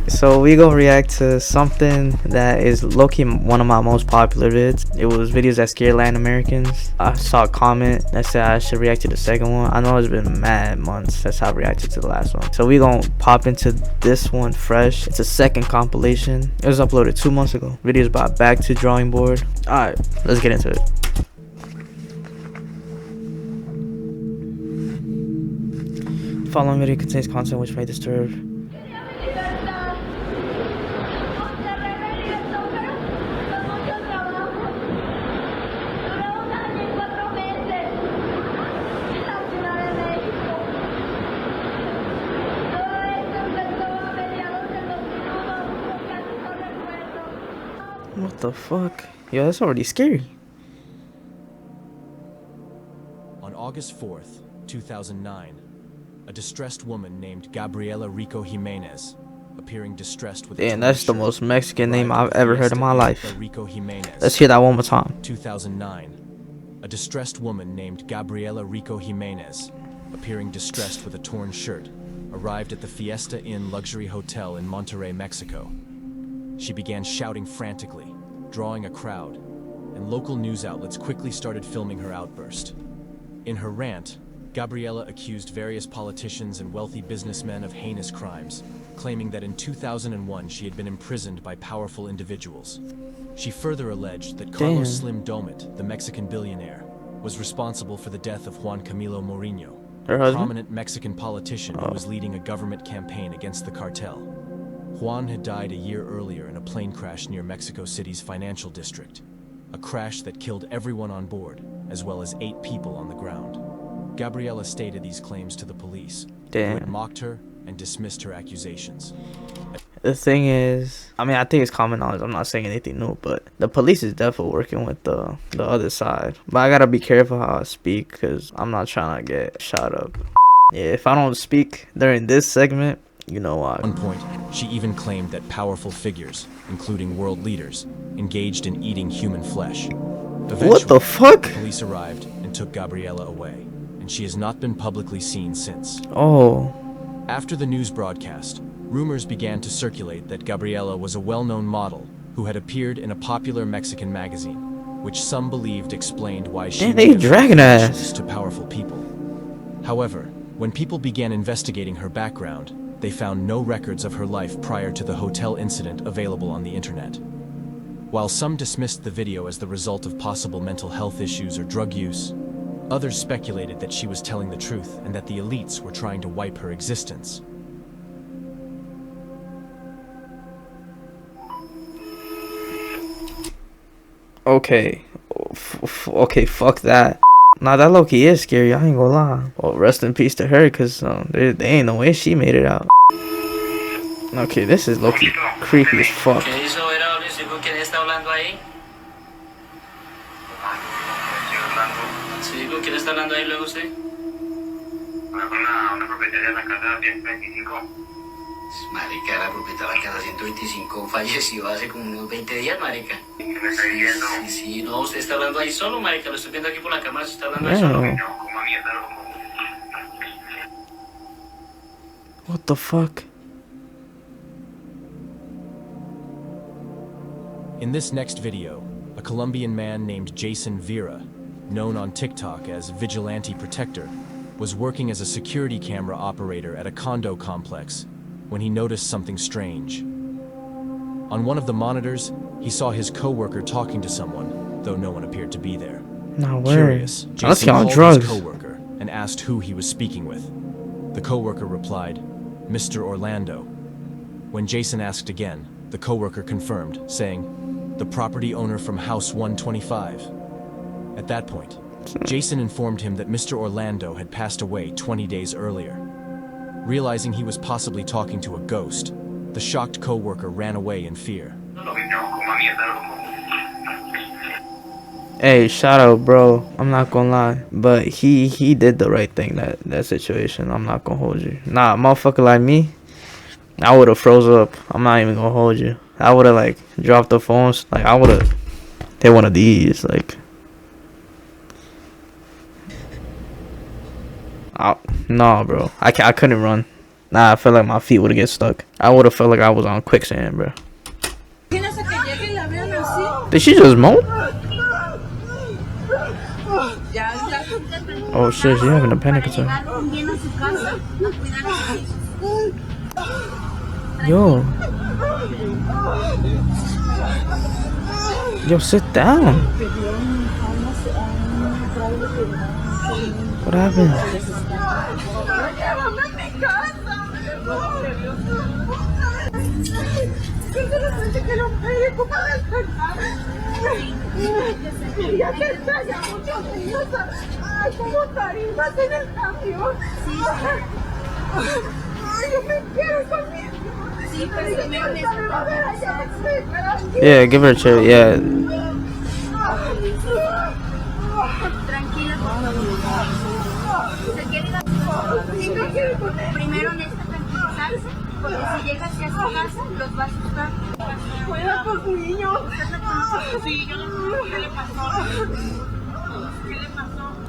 So we gonna react to something that is low-key one of my most popular vids. It was videos that scare Latin Americans. I saw a comment that said I should react to the second one. I know it's been mad months since I reacted to the last one. So we gonna pop into this one fresh. It's a second compilation. It was uploaded 2 months ago. Videos about back to drawing board. Alright, let's get into it. The following video contains content which may disturb. What the fuck? Yo, that's already scary. On August 4th, 2009, a distressed woman named Gabriela Rico Jimenez, appearing distressed with Damn, that's the most Mexican name I've ever heard in my life. Let's hear that one more time. 2009, a distressed woman named Gabriela Rico Jimenez, appearing distressed with a torn shirt, arrived at the Fiesta Inn luxury hotel in Monterrey, Mexico. She began shouting frantically, drawing a crowd, and local news outlets quickly started filming her outburst. In her rant, Gabriela accused various politicians and wealthy businessmen of heinous crimes, claiming that in 2001 she had been imprisoned by powerful individuals. She further alleged that Carlos Slim Domet, the Mexican billionaire, was responsible for the death of Juan Camilo Mourinho, a prominent Mexican politician who was leading a government campaign against the cartel. Juan had died a year earlier in a plane crash near Mexico City's financial district, a crash that killed everyone on board, as well as 8 people on the ground. Gabriela stated these claims to the police, who had mocked her and dismissed her accusations. The thing is, I mean, I think it's common knowledge. I'm not saying anything new, but the police is definitely working with the other side. But I gotta be careful how I speak, because I'm not trying to get shot up. Yeah, if I don't speak during this segment, you know why. At one point, she even claimed that powerful figures, including world leaders, engaged in eating human flesh. Eventually, what the fuck? Police arrived and took Gabriela away, and she has not been publicly seen since. Oh. After the news broadcast, rumors began to circulate that Gabriela was a well-known model who had appeared in a popular Mexican magazine, which some believed explained why she they dragging ass to powerful people. However, when people began investigating her background, they found no records of her life prior to the hotel incident available on the internet. While some dismissed the video as the result of possible mental health issues or drug use, others speculated that she was telling the truth and that the elites were trying to wipe her existence. Okay. Okay, fuck that. Nah, that low-key is scary, I ain't gonna lie. Well, rest in peace to her, because there ain't no way she made it out. Okay, this is low-key creepy as fuck. Marica, la propietaria de la casa 125 falleció hace como unos 20 días, marica. Sí, no, usted está hablando ahí solo, marica. Lo estoy viendo aquí por la cámara, se está hablando ahí solo. What the fuck? In this next video, a Colombian man named Jason Vera, known on TikTok as Vigilante Protector, was working as a security camera operator at a condo complex when he noticed something strange. On one of the monitors, he saw his co-worker talking to someone, though no one appeared to be there. No way. Curious, Jason called his co-worker and asked who he was speaking with. The co-worker replied, "Mr. Orlando." When Jason asked again, the co-worker confirmed, saying, "The property owner from house 125. At that point, Jason informed him that Mr. Orlando had passed away 20 days earlier. Realizing he was possibly talking to a ghost, the shocked co-worker ran away in fear. Hey, shout out, bro. I'm not gonna lie, but he did the right thing that situation. I'm not gonna hold you. Nah, motherfucker like me, I would have froze up. I'm not even gonna hold you. I would have like dropped the phones. Like I would have hit one of these. Like, no, bro. I couldn't run. Nah, I felt like my feet would have get stuck. I would have felt like I was on quicksand, bro. Did she just moan? Oh shit, she having a panic attack. Yo. Yo, sit down. What happened? Yeah, give her a chair. Yeah.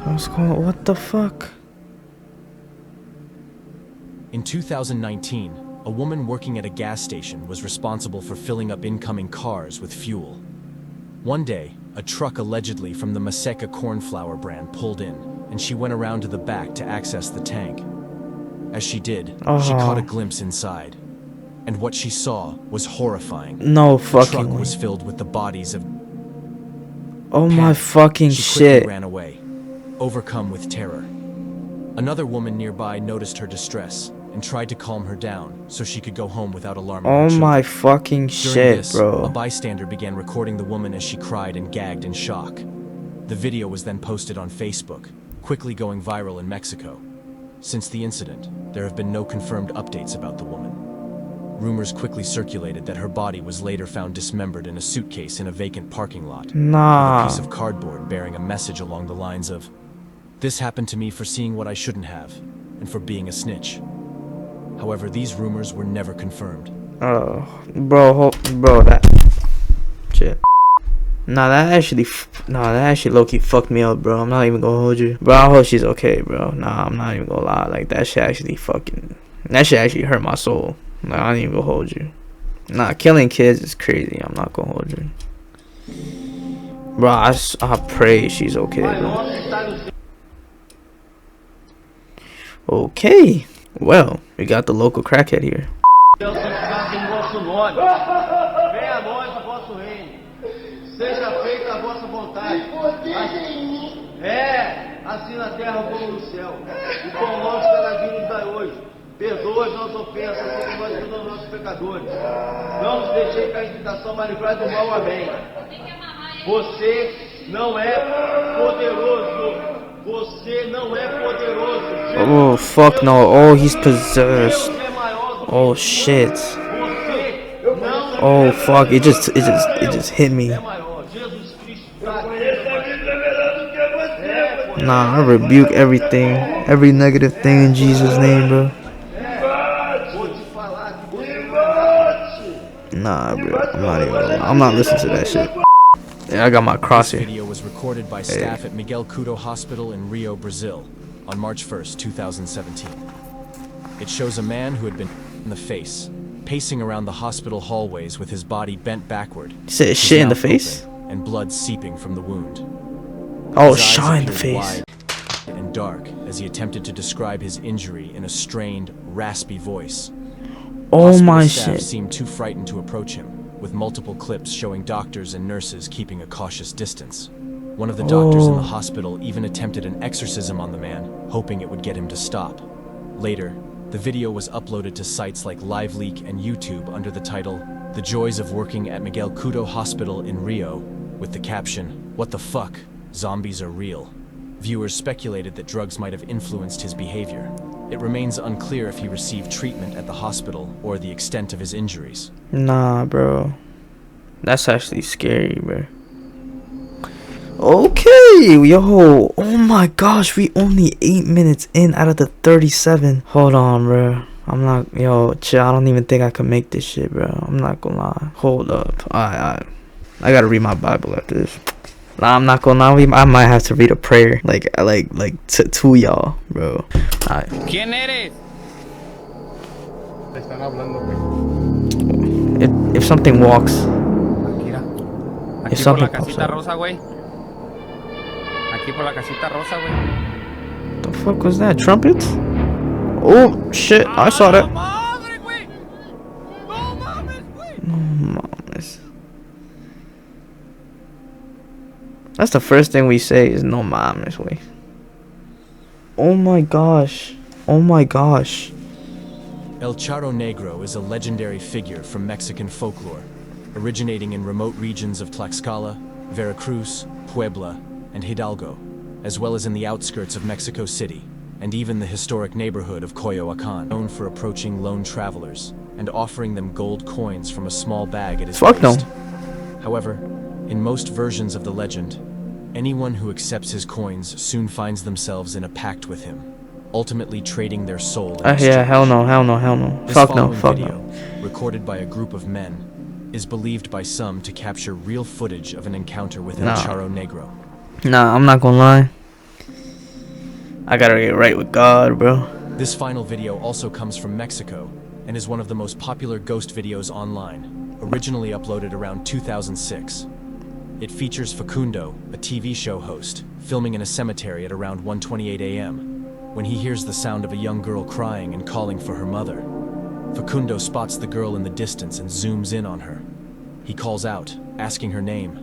What's going on? What the fuck? In 2019, a woman working at a gas station was responsible for filling up incoming cars with fuel. One day, a truck allegedly from the Maseca cornflour brand pulled in, and she went around to the back to access the tank. As she did, she caught a glimpse inside. And what she saw was horrifying. No fucking The truck way. was filled with the bodies of... Oh my fucking She quickly shit. ran away, overcome with terror. Another woman nearby noticed her distress and tried to calm her down so she could go home without alarming her Oh children. my fucking During shit, this, bro. a bystander began recording the woman as she cried and gagged in shock. The video was then posted on Facebook, quickly going viral in Mexico. Since the incident, there have been no confirmed updates about the woman. Rumors quickly circulated that her body was later found dismembered in a suitcase in a vacant parking lot, with a Nah. piece of cardboard bearing a message along the lines of, "This happened to me for seeing what I shouldn't have, and for being a snitch." However, these rumors were never confirmed. Bro, that shit. Nah, that actually low-key fucked me up, bro. I'm not even gonna hold you. Bro, I hope she's okay, bro. Nah, I'm not even gonna lie. Like, that shit actually hurt my soul. Like, I ain't even gonna hold you. Nah, killing kids is crazy. I'm not gonna hold you. Bro, I pray she's okay, bro. Okay. Well, we got the local crackhead here. Venha a nós o vosso reino, seja feita a vossa vontade, assim na terra como no céu. O pão nosso cada dia nos dai hoje. Perdoa as nossas ofensas, como nós perdoamos aos nossos pecadores. Não nos deixei cair em tentação, mas livrai do mal. Amém. Você não é poderoso. Você não é poderoso. Oh, fuck no. Oh, he's possessed. Oh, shit. Oh, fuck. It just hit me. Nah, I rebuke everything. Every negative thing in Jesus' name, bro. Nah, bro. I'm not listening to that shit. Yeah, I got my cross This here. video was recorded by staff at Miguel Couto Hospital in Rio, Brazil, on March 1st, 2017. It shows a man who had been in the face, pacing around the hospital hallways with his body bent backward. You said his shit in the mouth face? open, and blood seeping from the wound. Oh, His eyes shot in the appeared face. wide and dark as he attempted to describe his injury in a strained, raspy voice. Oh Hospital my staff shit. seemed too frightened to approach him, with multiple clips showing doctors and nurses keeping a cautious distance. One of the doctors in the hospital even attempted an exorcism on the man, hoping it would get him to stop. Later, the video was uploaded to sites like LiveLeak and YouTube under the title, "The Joys of Working at Miguel Couto Hospital in Rio," with the caption, "What the fuck? Zombies are real." Viewers speculated that drugs might have influenced his behavior. It remains unclear if he received treatment at the hospital or the extent of his injuries. Nah, bro. That's actually scary, bro. Okay, yo. Oh my gosh, we only 8 minutes in out of the 37. Hold on, bro. I'm not, chill. I don't even think I can make this shit, bro. I'm not gonna lie. Hold up. I gotta read my Bible after this. Nah, I'm not gonna lie. I might have to read a prayer, to y'all, bro. ¿Quién eres? Te están hablando, güey. If something walks. Mira. If Aquí por something la pops casita up. rosa, güey. Aquí por la casita rosa, güey. The fuck was that? Trumpets? Oh shit! I saw that. Madre, güey. No mames, güey. No mames. That's the first thing we say is no mames, way. Oh my gosh. Oh my gosh. El Charro Negro is a legendary figure from Mexican folklore, originating in remote regions of Tlaxcala, Veracruz, Puebla, and Hidalgo, as well as in the outskirts of Mexico City, and even the historic neighborhood of Coyoacan, known for approaching lone travelers and offering them gold coins from a small bag at his Fuck no. waist. However, in most versions of the legend, anyone who accepts his coins soon finds themselves in a pact with him, ultimately trading their soul in exchange. Yeah, hell no, hell no, hell no. This Fuck no, following fuck video, no. recorded by a group of men, is believed by some to capture real footage of an encounter with El Nah. Charro Negro. Nah, I'm not gonna lie. I gotta get right with God, bro. This final video also comes from Mexico and is one of the most popular ghost videos online, originally uploaded around 2006. It features Facundo, a TV show host, filming in a cemetery at around 1:28 a.m. when he hears the sound of a young girl crying and calling for her mother. Facundo spots the girl in the distance and zooms in on her. He calls out, asking her name.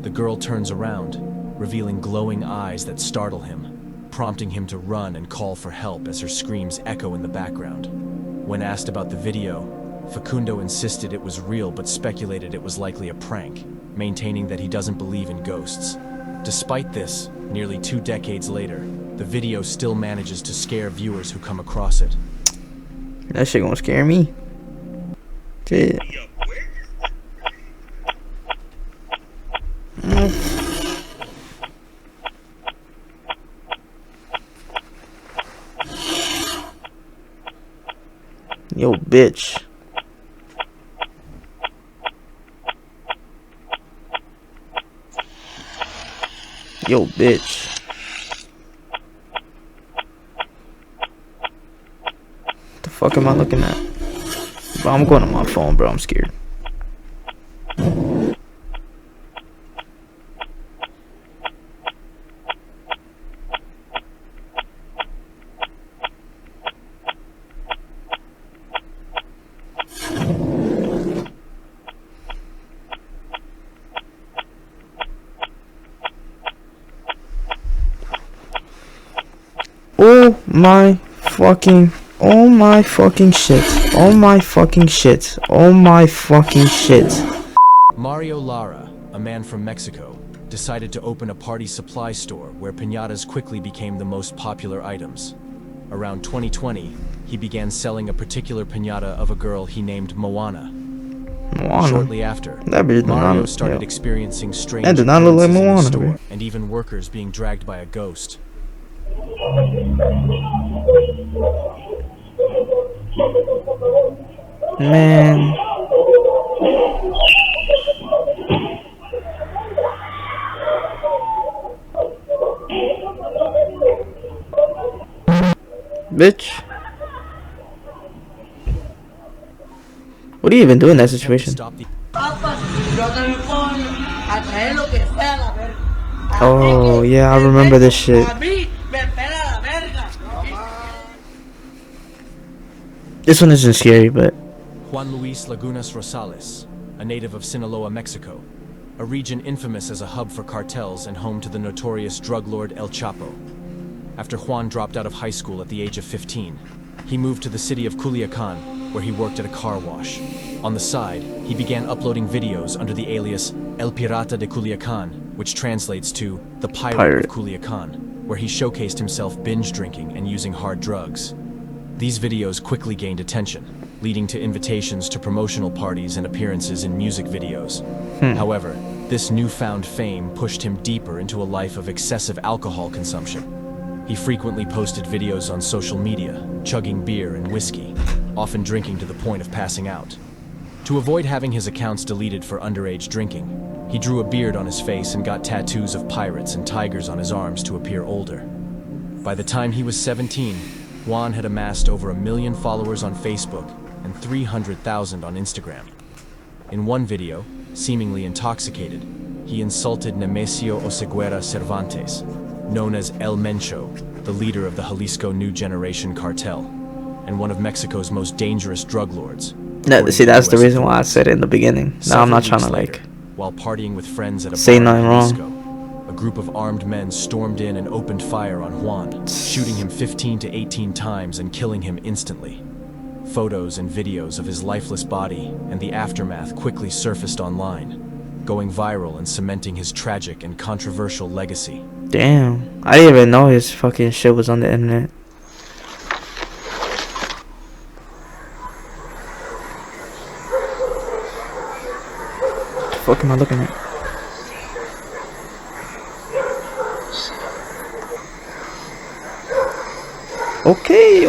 The girl turns around, revealing glowing eyes that startle him, prompting him to run and call for help as her screams echo in the background. When asked about the video, Facundo insisted it was real but speculated it was likely a prank, maintaining that he doesn't believe in ghosts. Despite this, nearly 2 decades later, the video still manages to scare viewers who come across it. That shit gonna scare me. Shit. Yo, bitch. Yo, bitch. What the fuck am I looking at? Bro, I'm going on my phone, bro. I'm scared. Oh my fucking shit. Oh my fucking shit. Oh my fucking shit. Mario Lara, a man from Mexico, decided to open a party supply store where piñatas quickly became the most popular items. Around 2020, he began selling a particular piñata of a girl he named Moana. Shortly after, Mario started experiencing strange occurrences in the store, and even workers being dragged by a ghost. Man. Bitch. What do you even do in that situation? Oh, yeah, I remember this shit. This one isn't scary, but... Juan Luis Lagunas Rosales, a native of Sinaloa, Mexico, a region infamous as a hub for cartels and home to the notorious drug lord El Chapo. After Juan dropped out of high school at the age of 15, he moved to the city of Culiacan, where he worked at a car wash. On the side, he began uploading videos under the alias El Pirata de Culiacan, which translates to the Pirate of Culiacan, where he showcased himself binge drinking and using hard drugs. These videos quickly gained attention, leading to invitations to promotional parties and appearances in music videos. However, this newfound fame pushed him deeper into a life of excessive alcohol consumption. He frequently posted videos on social media, chugging beer and whiskey, often drinking to the point of passing out. To avoid having his accounts deleted for underage drinking, he drew a beard on his face and got tattoos of pirates and tigers on his arms to appear older. By the time he was 17, Juan had amassed over 1 million followers on Facebook and 300,000 on Instagram. In one video, seemingly intoxicated, he insulted Nemesio Oseguera Cervantes, known as El Mencho, the leader of the Jalisco New Generation cartel, and one of Mexico's most dangerous drug lords. See, that's the reason why I said it in the beginning. Now I'm not trying to like while partying with friends at a say bar in nothing Jalisco, wrong. a group of armed men stormed in and opened fire on Juan, shooting him 15 to 18 times and killing him instantly. Photos and videos of his lifeless body and the aftermath quickly surfaced online, going viral and cementing his tragic and controversial legacy. Damn, I didn't even know his fucking shit was on the internet. What the fuck am I looking at? Okay.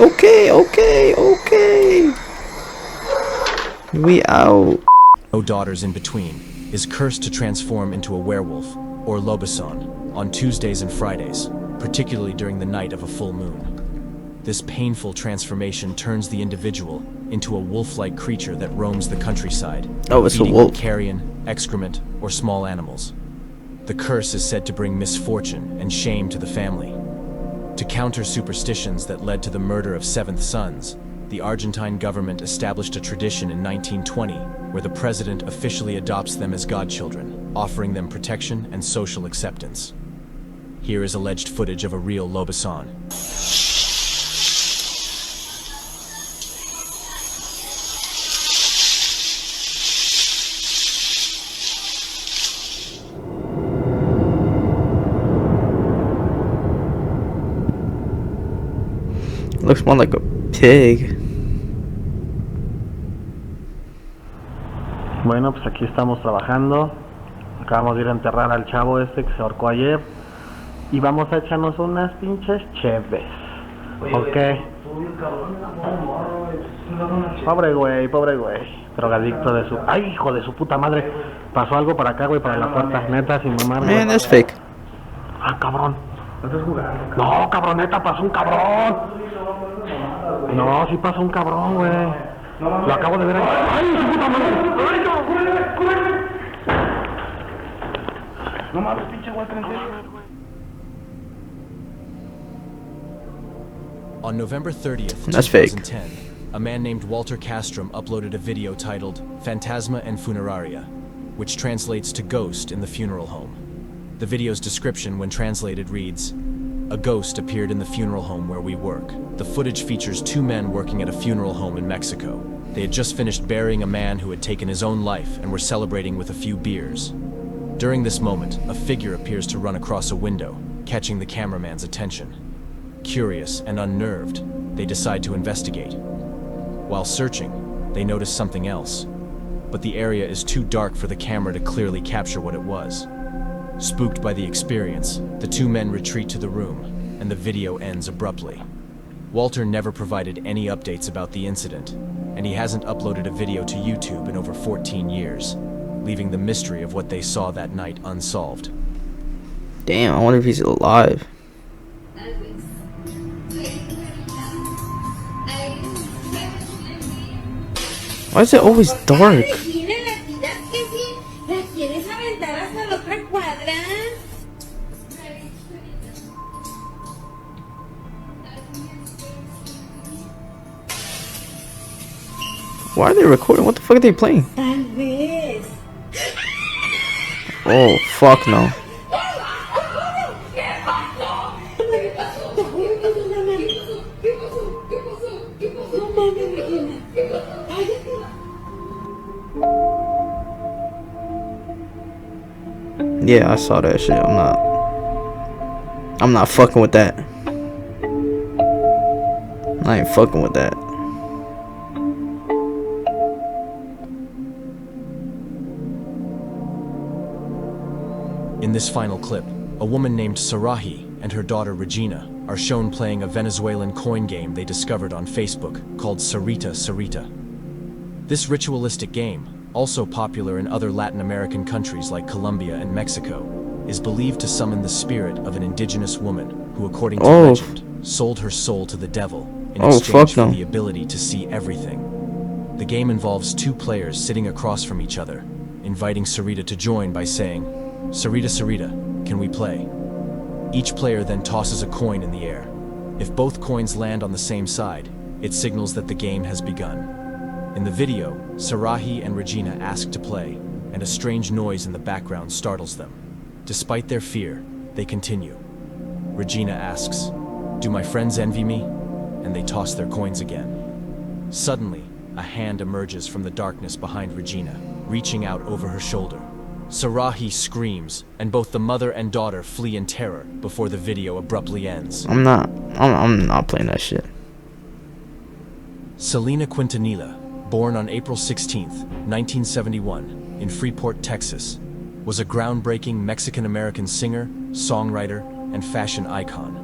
We out. No daughters in between is cursed to transform into a werewolf, or lobisón, on Tuesdays and Fridays, particularly during the night of a full moon. This painful transformation turns the individual into a wolf-like creature that roams the countryside, Oh, it's a feeding wolf. on carrion, excrement, or small animals. The curse is said to bring misfortune and shame to the family. To counter superstitions that led to the murder of seventh sons, the Argentine government established a tradition in 1920 where the president officially adopts them as godchildren, offering them protection and social acceptance. Here is alleged footage of a real lobisón. Looks more like a pig. Bueno, pues aquí estamos trabajando. Acabamos de ir a enterrar al chavo este que se ahorcó ayer. Y vamos a echarnos unas pinches cheves. Ok. Pobre güey. Drogadicto de su... ¡Ay, hijo de su puta madre! Pasó algo para acá, güey, para la puerta. Neta, sin mamar. Man, that's fake. Ah, cabrón. No, cabroneta, pasó un cabrón. No, sí pasó un cabrón, güey. Lo acabo de ver ahí. ¡Ay, su puta madre! ¡Ay, corre! No mames, pinche güey, On November 30th, That's fake. 2010, a man named Walter Castrom uploaded a video titled Fantasma en Funeraria, which translates to Ghost in the Funeral Home. The video's description, when translated, reads, "A ghost appeared in the funeral home where we work. The footage features two men working at a funeral home in Mexico. They had just finished burying a man who had taken his own life and were celebrating with a few beers. During this moment, a figure appears to run across a window, catching the cameraman's attention. Curious and unnerved, they decide to investigate. While searching, they notice something else, but the area is too dark for the camera to clearly capture what it was. Spooked by the experience, the two men retreat to the room, and the video ends abruptly. Walter never provided any updates about the incident, and he hasn't uploaded a video to YouTube in over 14 years, leaving the mystery of what they saw that night unsolved. Damn, I wonder if he's alive. Why is it always dark? Why are they recording? What the fuck are they playing? Oh, fuck no. Yeah, I saw that shit. I'm not fucking with that. I ain't fucking with that. In this final clip, a woman named Sarahi and her daughter Regina are shown playing a Venezuelan coin game they discovered on Facebook called Sarita Sarita. This ritualistic game, also popular in other Latin American countries like Colombia and Mexico, is believed to summon the spirit of an indigenous woman who, according to legend, sold her soul to the devil in exchange for the ability to see everything. The game involves two players sitting across from each other, inviting Sarita to join by saying, "Sarita, Sarita, can we play?" Each player then tosses a coin in the air. If both coins land on the same side, it signals that the game has begun. In the video, Sarahi and Regina ask to play, and a strange noise in the background startles them. Despite their fear, they continue. Regina asks, "Do my friends envy me?" And they toss their coins again. Suddenly, a hand emerges from the darkness behind Regina, reaching out over her shoulder. Sarahi screams, and both the mother and daughter flee in terror before the video abruptly ends. I'm not playing that shit. Selena Quintanilla, born on April 16, 1971, in Freeport, Texas, was a groundbreaking Mexican-American singer, songwriter, and fashion icon.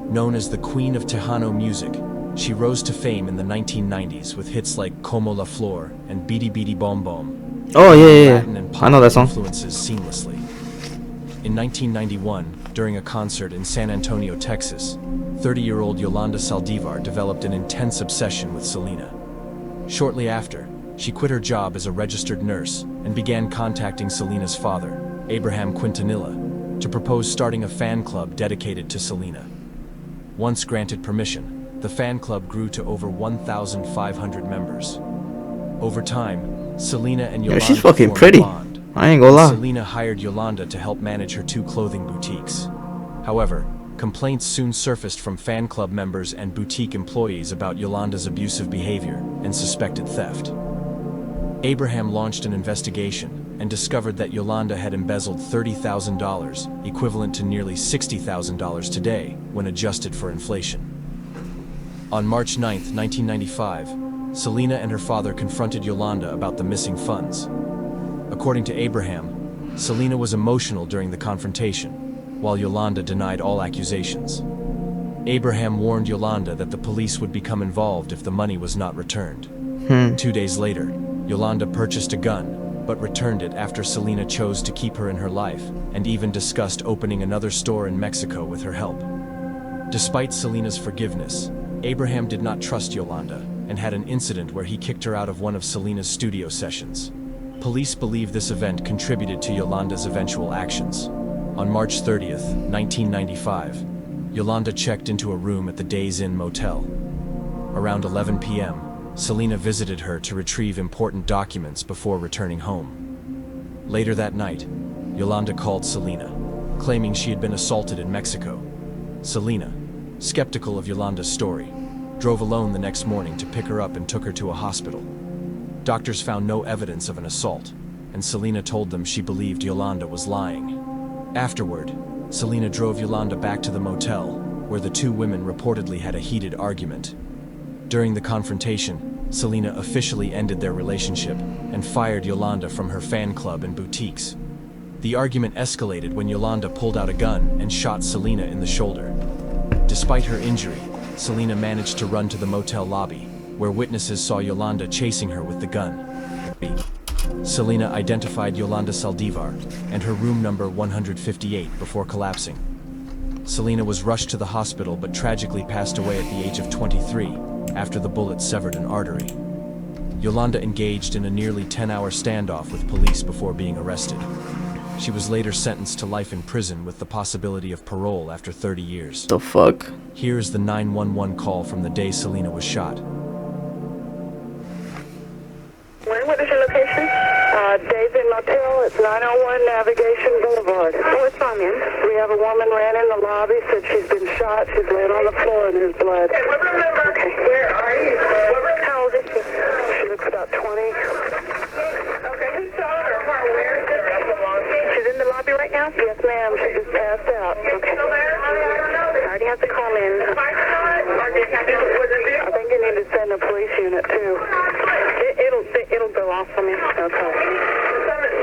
Known as the Queen of Tejano music, she rose to fame in the 1990s with hits like Como la Flor and Bidi Bidi Bom Bom. Oh yeah. Latin and I know that pop song. influences seamlessly. In 1991, during a concert in San Antonio, Texas, 30-year-old Yolanda Saldivar developed an intense obsession with Selena. Shortly after, she quit her job as a registered nurse and began contacting Selena's father, Abraham Quintanilla, to propose starting a fan club dedicated to Selena. Once granted permission, the fan club grew to over 1,500 members. Over time, Selena and Yolanda She's fucking formed a pretty. bond. I ain't gonna lie. Selena hired Yolanda to help manage her two clothing boutiques. However, complaints soon surfaced from fan club members and boutique employees about Yolanda's abusive behavior and suspected theft. Abraham launched an investigation and discovered that Yolanda had embezzled $30,000, equivalent to nearly $60,000 today when adjusted for inflation. On March 9, 1995, Selena and her father confronted Yolanda about the missing funds. According to Abraham, Selena was emotional during the confrontation, while Yolanda denied all accusations. Abraham warned Yolanda that the police would become involved if the money was not returned. 2 days later, Yolanda purchased a gun, but returned it after Selena chose to keep her in her life, and even discussed opening another store in Mexico with her help. Despite Selena's forgiveness, Abraham did not trust Yolanda, and had an incident where he kicked her out of one of Selena's studio sessions. Police believe this event contributed to Yolanda's eventual actions. On March 30th, 1995, Yolanda checked into a room at the Days Inn Motel. Around 11 p.m., Selena visited her to retrieve important documents before returning home. Later that night, Yolanda called Selena, claiming she had been assaulted in Mexico. Selena, skeptical of Yolanda's story, drove alone the next morning to pick her up and took her to a hospital. Doctors found no evidence of an assault, and Selena told them she believed Yolanda was lying. Afterward, Selena drove Yolanda back to the motel, where the two women reportedly had a heated argument. During the confrontation, Selena officially ended their relationship and fired Yolanda from her fan club and boutiques. The argument escalated when Yolanda pulled out a gun and shot Selena in the shoulder. Despite her injury, Selena managed to run to the motel lobby, where witnesses saw Yolanda chasing her with the gun. Selena identified Yolanda Saldivar and her room number 158 before collapsing. Selena was rushed to the hospital but tragically passed away at the age of 23 after the bullet severed an artery. Yolanda engaged in a nearly 10-hour standoff with police before being arrested. She was later sentenced to life in prison with the possibility of parole after 30 years. The fuck? Here is the 911 call from the day Selena was shot. What is your location? Days Inn Motel. It's 901 Navigation Boulevard. What's wrong, ma'am? We have a woman ran in the lobby, said she's been shot. She's laying on the floor and there's blood. Okay. Where are you? How old is she? She looks about 20. Okay, who shot her? Where is it? She's in the lobby right now? Yes, ma'am. She just passed out. Okay. I already have to call in. I think you need to send a police unit, too. It'll go off for me. Okay.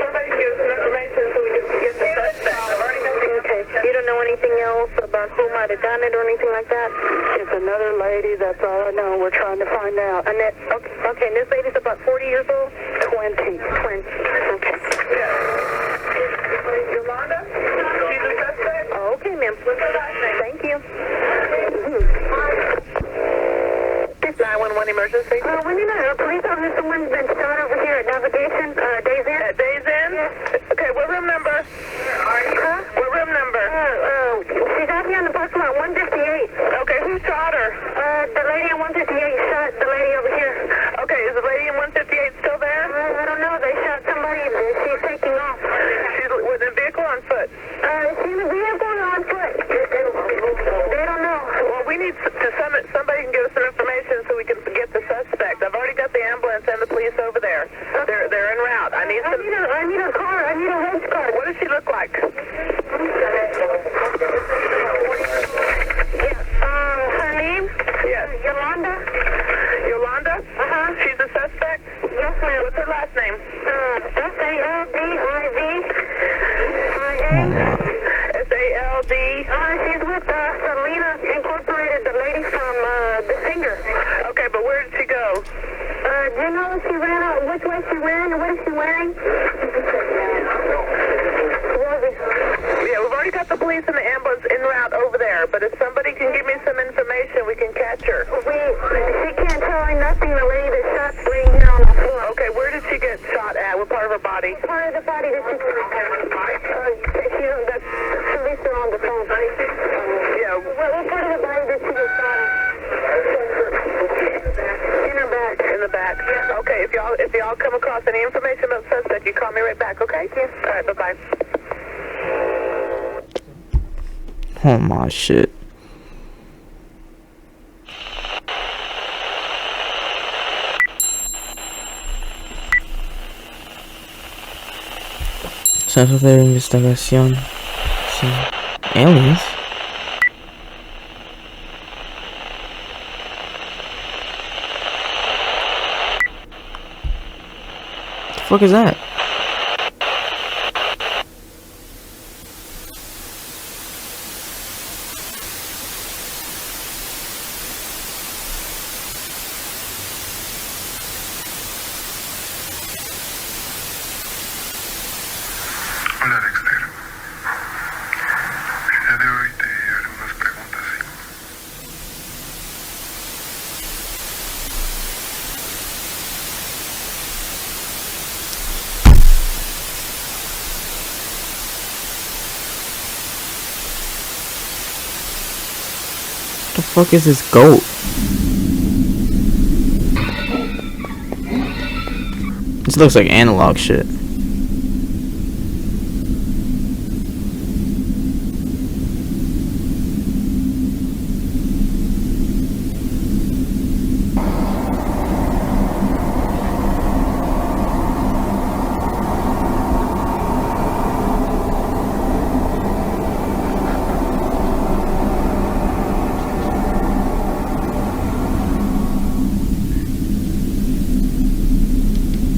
Somebody give some information so we can get the suspect. Okay. You don't know anything else about who might have done it or anything like that? It's another lady. That's all I know. We're trying to find out. Annette. Okay. And this lady's about 40 years old? 20. Okay. Yolanda? She's a suspect? Oh, okay, ma'am. Thank you. 911 emergency. emergency? We need a police officer. Someone's been shot over here at Navigation, Days Inn. At Days Inn? Yes. Okay, what room number? Huh? What room number? She's out here in the parking lot, 158. Okay, who shot her? The lady in 158 shot the lady over here. Okay, is the lady in 158 still there? I don't know. They shot somebody. She's taking off. She's with a vehicle on foot? She's in a vehicle on foot. They don't know. Well, we need somebody can give us some information so we can get the suspect. I've already got the ambulance and the police over there. They're en route. I need a car. I need a race car. What does she look like? Her name? Yes. Yolanda. Yolanda? She's a suspect? Yes, ma'am. What's her last name? S-A-L-D-I-V-I-A. S-A-L-D. She's with Selena Incorporated, the lady from the singer. Okay, but where did she go? Do you know if she ran out? Which way she ran? What is she wearing? Yeah, we've already got the police and the ambulance en route over there, but if somebody can give me some information, we can catch her. She can't tell me nothing. The lady that shot's laying here on the floor. Okay, where did she get shot at? What part of her body? Part of the body that she... that's Teresa on the phone. Yeah. What part of the body did she get shot at? In her back. In the back. Yeah. Okay, if y'all come across any information about the suspect, you call me right back, okay? Yes. All right, bye-bye. Oh my shit. Centro de Investigación. Sí. Aliens? What the fuck is that? Hola Dexter. El día de hoy te haré unas preguntas, ¿sí? What the fuck is this goat? This looks like analog shit.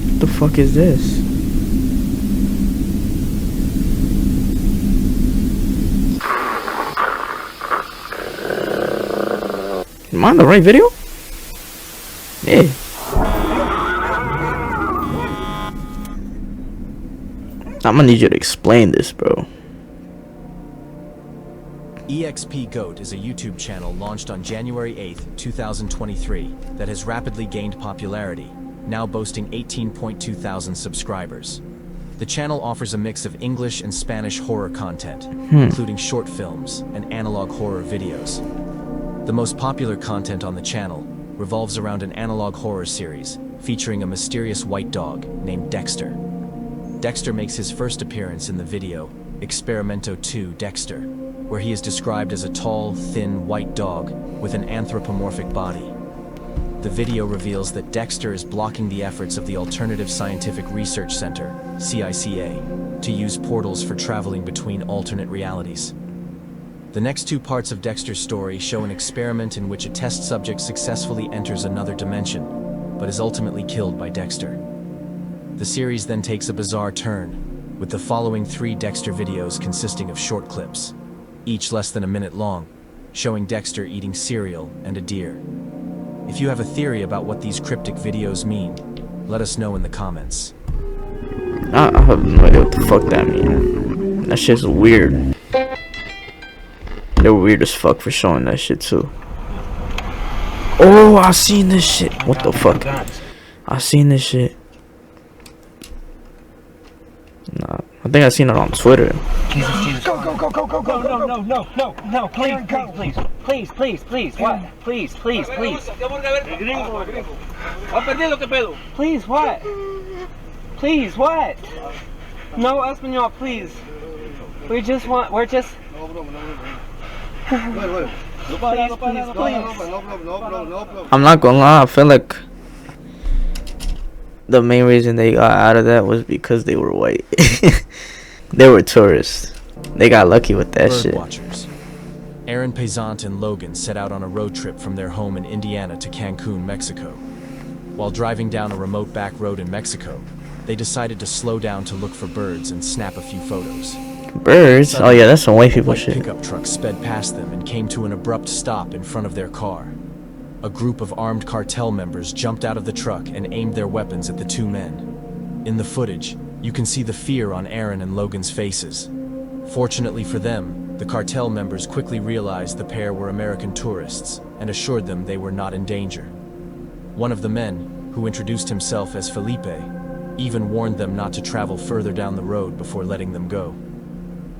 What the fuck is this? Am I on the right video? Yeah. I'm gonna need you to explain this, bro. EXP Goat is a YouTube channel launched on January 8, 2023 that has rapidly gained popularity, now boasting 18.2 thousand subscribers. The channel offers a mix of English and Spanish horror content, including short films and analog horror videos. The most popular content on the channel revolves around an analog horror series featuring a mysterious white dog named Dexter. Dexter makes his first appearance in the video Experimento 2 Dexter, where he is described as a tall, thin, white dog with an anthropomorphic body. The video reveals that Dexter is blocking the efforts of the Alternative Scientific Research Center, CICA, to use portals for traveling between alternate realities. The next two parts of Dexter's story show an experiment in which a test subject successfully enters another dimension, but is ultimately killed by Dexter. The series then takes a bizarre turn, with the following 3 Dexter videos consisting of short clips, each less than a minute long, showing Dexter eating cereal and a deer. If you have a theory about what these cryptic videos mean, let us know in the comments. I have no idea what the fuck that means. That shit's weird. They're weird as fuck for showing that shit too. Oh, I seen this shit. What the fuck? I seen this shit. Nah, I think I seen it on Twitter. Go, no, please, what? Please. Please, what? Please, what? No, Espanol, please. We're just... I'm not gonna lie, I feel like the main reason they got out of that was because they were white. They were tourists. They got lucky with that shit. Watchers. Aaron Pesant and Logan set out on a road trip from their home in Indiana to Cancun, Mexico. While driving down a remote back road in Mexico, they decided to slow down to look for birds and snap a few photos. Birds? Suddenly, oh yeah, that's some white people a shit. pickup truck sped past them and came to an abrupt stop in front of their car. A group of armed cartel members jumped out of the truck and aimed their weapons at the two men. In the footage, you can see the fear on Aaron and Logan's faces. Fortunately for them, the cartel members quickly realized the pair were American tourists and assured them they were not in danger. One of the men, who introduced himself as Felipe, even warned them not to travel further down the road before letting them go.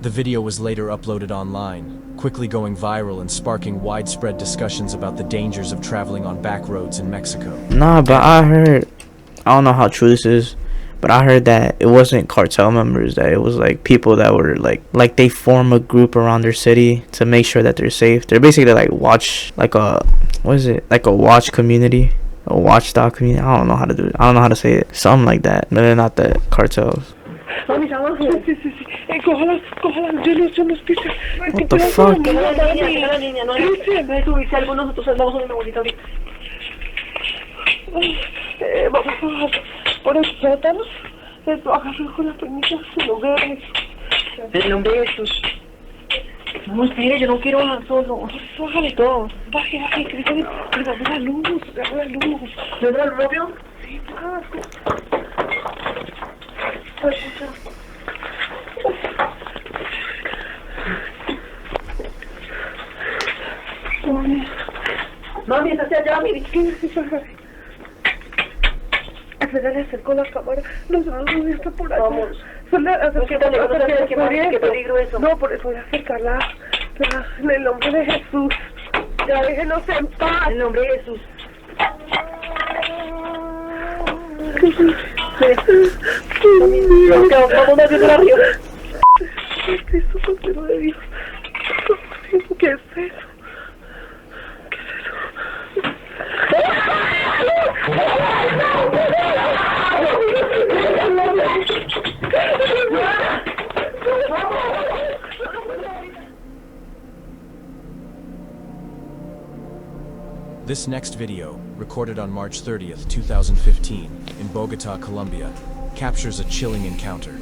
The video was later uploaded online, quickly going viral and sparking widespread discussions about the dangers of traveling on back roads in Mexico. Nah, but I don't know how true this is, but I heard that it wasn't cartel members, that it was like people that were like they form a group around their city to make sure that they're safe. They're basically like like a watch community, a watchdog community. I don't know how to do it. I don't know how to say it. Something like that. But they're not the cartels. What the fuck? El nombre de Jesús. No, espere, yo no quiero bajar solo. Bájale todo. Baje, pero dame la luz. ¿No era el propio? Sí, Mami, está hacia allá, mire. Le acerco la cámara. Nosotros no está por allá. Vamos. ¿Qué peligro eso? No, por eso voy a acercarla. En el nombre de Jesús. Ya déjenos en paz. En el nombre de Jesús. Vamos a hacer arriba. Cristo, Cordero de Dios. ¿Qué es eso? This next video, recorded on March 30th, 2015, in Bogota, Colombia, captures a chilling encounter.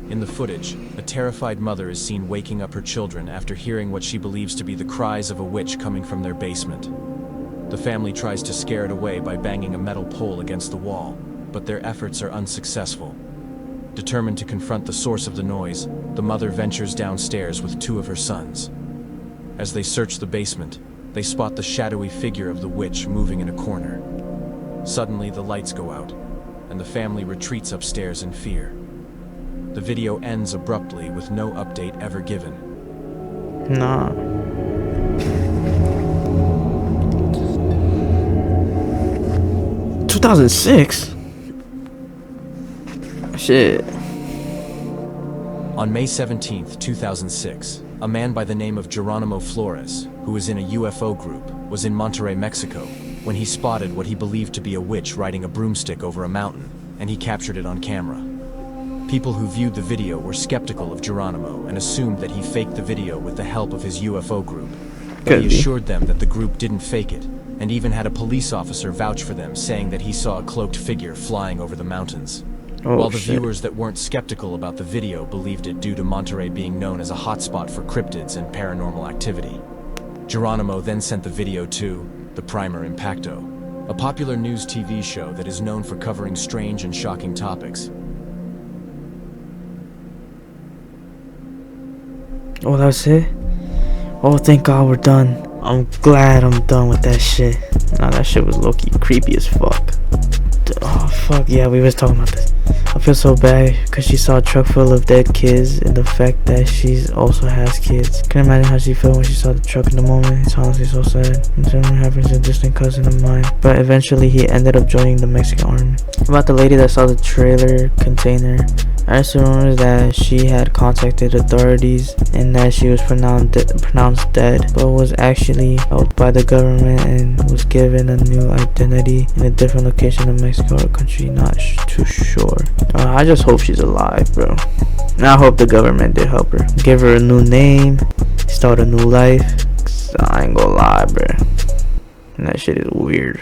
In the footage, a terrified mother is seen waking up her children after hearing what she believes to be the cries of a witch coming from their basement. The family tries to scare it away by banging a metal pole against the wall, but their efforts are unsuccessful. Determined to confront the source of the noise, the mother ventures downstairs with two of her sons. As they search the basement, they spot the shadowy figure of the witch moving in a corner. Suddenly, the lights go out, and the family retreats upstairs in fear. The video ends abruptly with no update ever given. Nah. "2006? Shit." On May 17th, 2006, a man by the name of Geronimo Flores, who was in a UFO group, was in Monterrey, Mexico, when he spotted what he believed to be a witch riding a broomstick over a mountain, and he captured it on camera. People who viewed the video were skeptical of Geronimo and assumed that he faked the video with the help of his UFO group. But he assured them that the group didn't fake it, and even had a police officer vouch for them, saying that he saw a cloaked figure flying over the mountains. While the viewers that weren't skeptical about the video believed it due to Monterrey being known as a hotspot for cryptids and paranormal activity. Geronimo then sent the video to The Primer Impacto, a popular news TV show that is known for covering strange and shocking topics. Oh, that was it? Oh, thank God we're done. I'm glad I'm done with that shit. Nah, that shit was low-key creepy as fuck. Oh fuck yeah, we was talking about this. I feel so bad because she saw a truck full of dead kids, and the fact that she also has kids. Can you imagine how she felt when she saw the truck in the moment? It's honestly so sad. And something happens to a distant cousin of mine, but eventually he ended up joining the Mexican army. About the lady that saw the trailer container, I just remember that she had contacted authorities and that she was pronounced dead, but was actually helped by the government and was given a new identity in a different location of Mexico or country, not too sure. I just hope she's alive, bro. And I hope the government did help her. Give her a new name, start a new life. 'Cause I ain't gonna lie, bro. And that shit is weird.